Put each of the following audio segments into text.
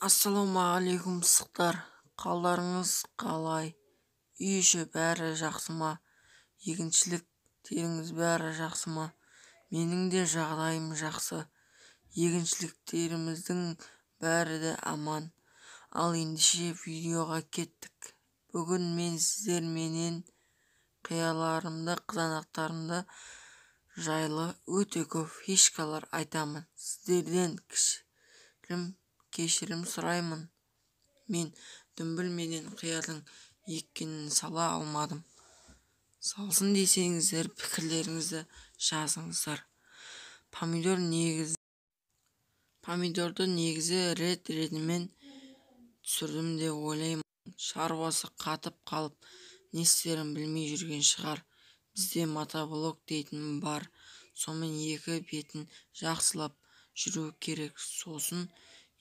Ассалаумағалейкум пысықтар, қалдарыңыз қалай? Үй іші бәрі жақсы ма? Егіншіліктеріңіз бәрі жақсы ма? Менің де жағдайым жақсы. Егіншіліктеріміздің бәрі де аман. Ал ендеше видеоға кеттік. Бүгін мен сіздерменен қияларымды, қызанақтарымды жайлы өте көп фишкалар айтамын. Сіздерден кешірім сұраймын. Мен дүмбіл менен қиярдың еккенін сала алмадым. Салсын десеңіздер, пікірлеріңізді жазыңыздар. Помидорды негізі ретімен түсірдім деп ойлаймын. Шаруасы қатып қалып, не істерін білмей жүрген шығар. Бізде мотоблок дейтін бар. Сонымен екі бетін жақсылап жүру керек. Сосын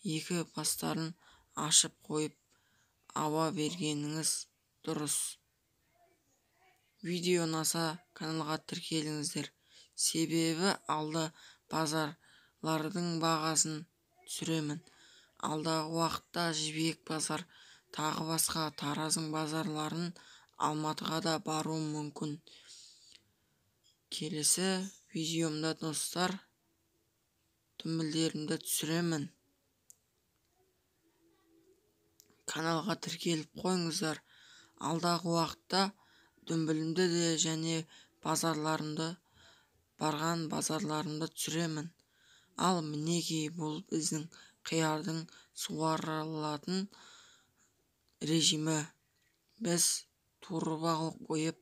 екі бастарын ашып қойып ауа бергеніңіз дұрыс. Видео ұнаса каналға тіркеліңіздер. Себебі алда базарлардың бағасын түсіремін. Алдағы уақытта Жібек базар, тағы басқа Таразың базарларын Алматыға да баруым мүмкін. Келесі видеомда достар, дүмбілдерімді түсіремін. Каналға тіркеліп қойыңыздар. Алдағы уақытта дүмбілімді де және барған базарларымды түсіремін. Ал мінекей, бұл біздің қиярдың суарылатын режимі. Біз турбалық қойып,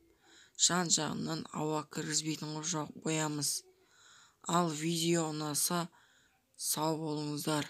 жан-жағынан ауа кіргізбейтін құжақ қоямыз. Ал видео ұнаса сау болыңыздар.